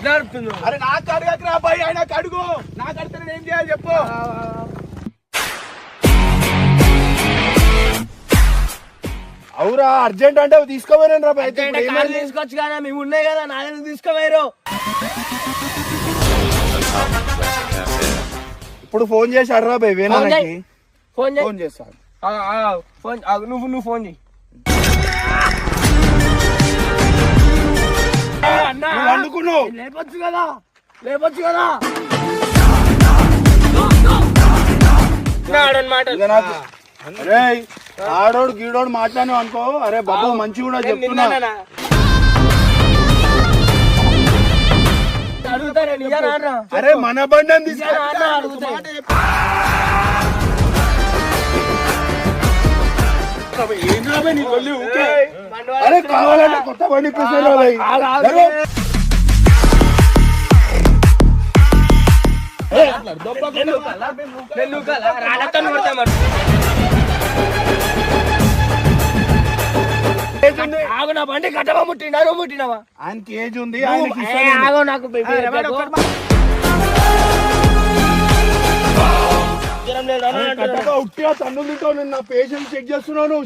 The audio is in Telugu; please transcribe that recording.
ఎట్లా నడుపుతున్నావు? అరే నాకు అడగకరా అబ్బాయి, ఆయనకు అడుగు. నాకు అడిగితే నేను ఏం చేయాలి చెప్పు. అవురా అర్జెంట్ అంటే తీసుకోపోయాను రా బాయ్. తీసుకోవచ్చు కదా, మేము ఉన్నాయి కదా, నాన్న తీసుకోపోయారు. ఇప్పుడు ఫోన్ చేశాడు రా బాయ్ వేనాకి. ఫోన్ చేస్తాను. నువ్వు ఫోన్ చేయి. అనుకున్నావు లేపొచ్చు కదా, లేపొచ్చు కదా. అరే ఆడోడు గీడోడు మాట్లాడినావు అనుకో, అరే బాబు మంచి కూడా చెప్తున్నా. అరే మన బండి అరే కావాలంటే కొత్త బండి నా బండి కట్టవా ముట్టినా నువ్వు ముట్టినావా? ఆయనకి ఏజ్ ఉంది. నాకు ఉట్టిగా తన్నులు తింటావు. నేను నా పేషెంట్ చెక్ చేస్తున్నాను.